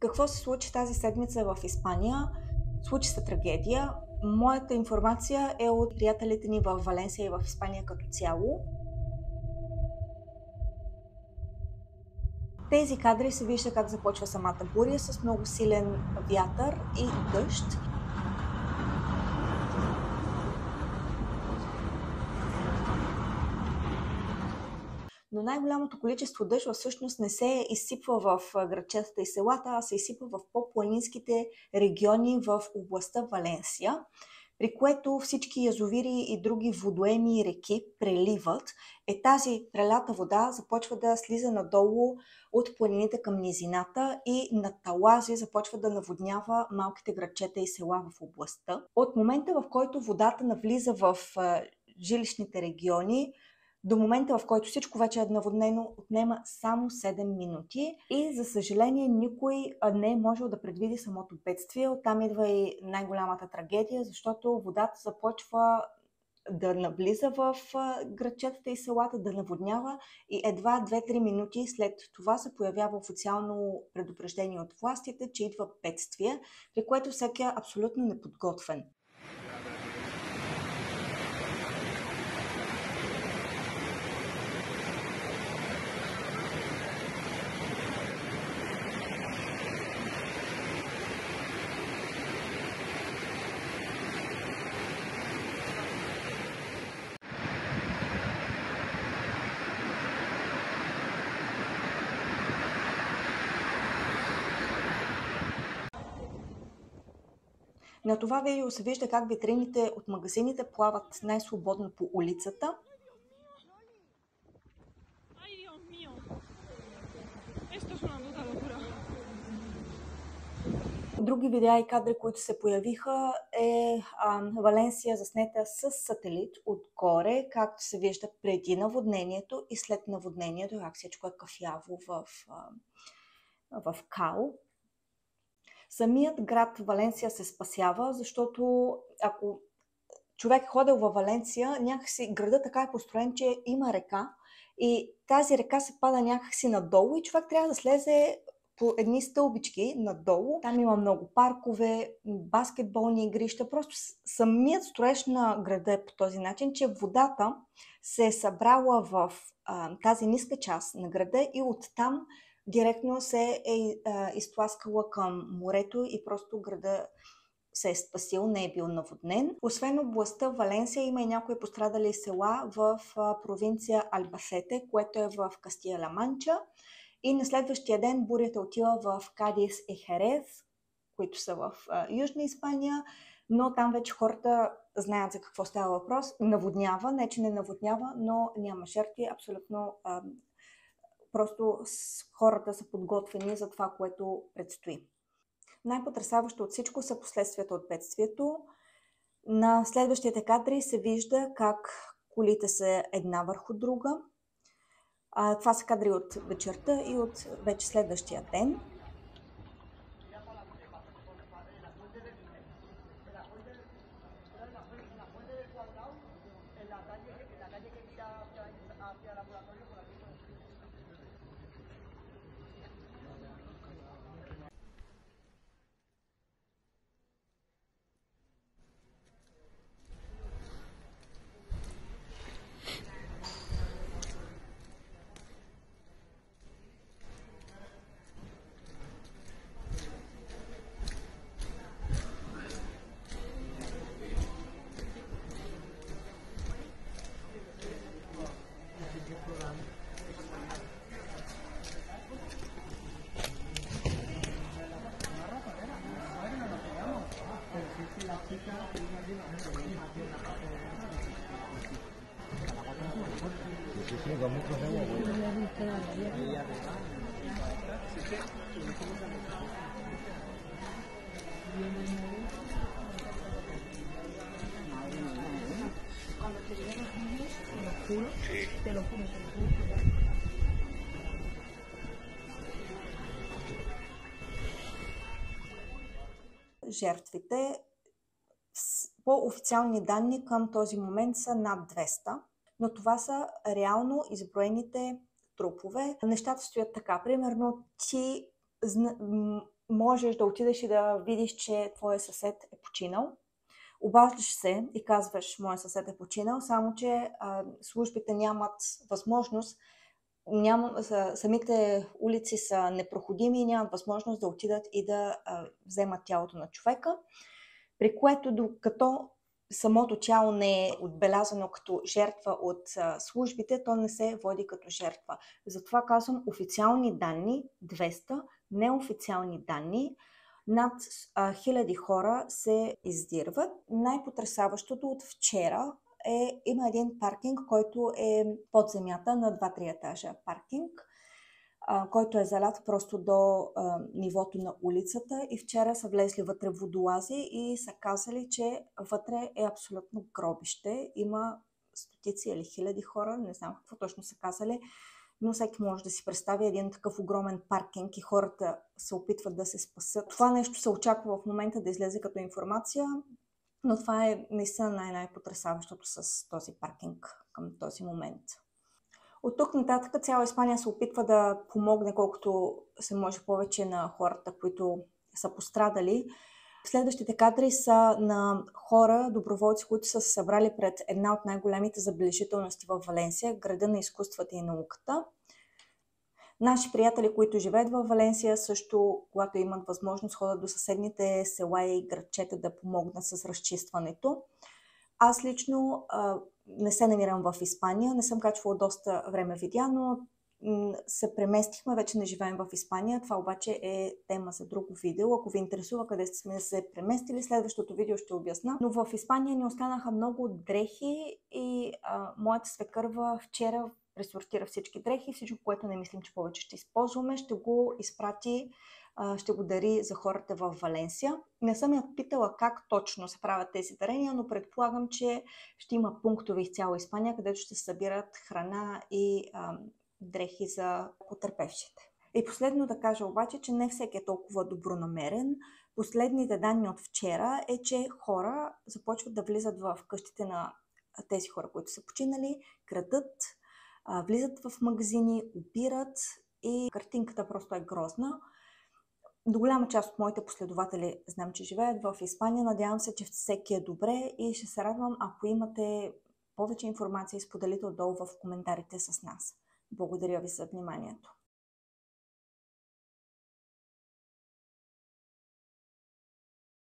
Какво се случи тази седмица в Испания? Случи се трагедия. Моята информация е от приятелите ни в Валенсия и в Испания като цяло. Тези кадри се вижда как започва самата буря с много силен вятър и дъжд. Но най-голямото количество дъжд всъщност не се изсипва в градчетата и селата, а се изсипва в по-планинските региони в областта Валенсия, при което всички язовири и други водоеми и реки преливат. Тази прелята вода започва да слиза надолу от планините към низината и на талази започва да наводнява малките градчета и села в областта. От момента, в който водата навлиза в жилищните региони, до момента, в който всичко вече е наводнено, отнема само 7 минути и, за съжаление, никой не е можел да предвиди самото бедствие. Оттам идва и най-голямата трагедия, защото водата започва да навлиза в градчетата и селата, да наводнява и едва 2-3 минути след това се появява официално предупреждение от властите, че идва бедствие, при което всеки е абсолютно неподготвен. На това видео се вижда как витрините от магазините плават най-свободно по улицата. Други видеа и кадри, които се появиха, е Валенсия заснета с сателит отгоре, както се вижда преди наводнението и след наводнението, как всичко е кафяво в кал. Самият град Валенсия се спасява, защото ако човек е ходил във Валенсия, някакси градът така е построен, че има река и тази река се пада някакси надолу и човек трябва да слезе по едни стълбички надолу. Там има много паркове, баскетболни игрища. Просто самият строеж на града е по този начин, че водата се е събрала в тази ниска част на града и оттам директно се е изтласкала към морето и просто града се е спасил, не е бил наводнен. Освен областта Валенсия има и някои пострадали села в провинция Албасете, което е в Кастия-Ла Манча. И на следващия ден бурята отива в Кадис и Херес, които са в Южна Испания, но там вече хората знаят за какво става въпрос. Наводнява, не че не наводнява, но няма жертви. Абсолютно просто хората са подготвени за това, което предстои. Най-потресаващо от всичко са последствията от бедствието. На следващите кадри се вижда как колите са една върху друга. Това са кадри от вечерта и от вече следващия ден. Жертвите по официални данни към този момент са над 200, но това са реално изброените трупове. Нещата стоят така. Примерно ти можеш да отидеш и да видиш, че твоя съсед е починал. Обаждаш се и казваш, моя съсед е починал, само че службите нямат възможност, самите улици са непроходими и нямат възможност да отидат и да вземат тялото на човека, при което докато самото тяло не е отбелязано като жертва от службите, то не се води като жертва. Затова казвам официални данни 200, неофициални данни над 1000 хора се издирват. Най-потресаващото от вчера има един паркинг, който е под земята на 2-3 етажа паркинг, който е залят просто до нивото на улицата, и вчера са влезли вътре водолази и са казали, че вътре е абсолютно гробище. Има стотици или хиляди хора, не знам какво точно са казали, но всеки може да си представи един такъв огромен паркинг и хората се опитват да се спасат. Това нещо се очаква в момента да излезе като информация, но това е наистина най-потресаващото с този паркинг към този момент. От тук нататък цяла Испания се опитва да помогне колкото се може повече на хората, които са пострадали. Следващите кадри са на хора, доброволци, които са се събрали пред една от най-големите забележителности в Валенсия, града на изкуствата и науката. Наши приятели, които живеят в Валенсия, също, когато имат възможност, ходят до съседните села и градчета да помогнат с разчистването. Аз лично не се намирам в Испания, не съм качвала доста време видеа, но се преместихме, вече не живеем в Испания. Това обаче е тема за друго видео. Ако ви интересува къде сме се преместили, следващото видео ще обясна. Но в Испания ни останаха много дрехи и моята свекърва вчера пресортира всички дрехи. Всичко, което не мислим, че повече ще използваме, ще го изпрати, ще го дари за хората в Валенсия. Не съм я питала как точно се правят тези дарения, но предполагам, че ще има пунктове из цяла Испания, където ще се събират храна и дрехи за потърпевшите. И последно да кажа обаче, че не всеки е толкова добронамерен. Последните данни от вчера е, че хора започват да влизат в къщите на тези хора, които са починали, крадат, влизат в магазини, обират и картинката просто е грозна. До голяма част от моите последователи знам, че живеят в Испания. Надявам се, че всеки е добре и ще се радвам, ако имате повече информация, споделите отдолу в коментарите с нас. Благодаря ви за вниманието.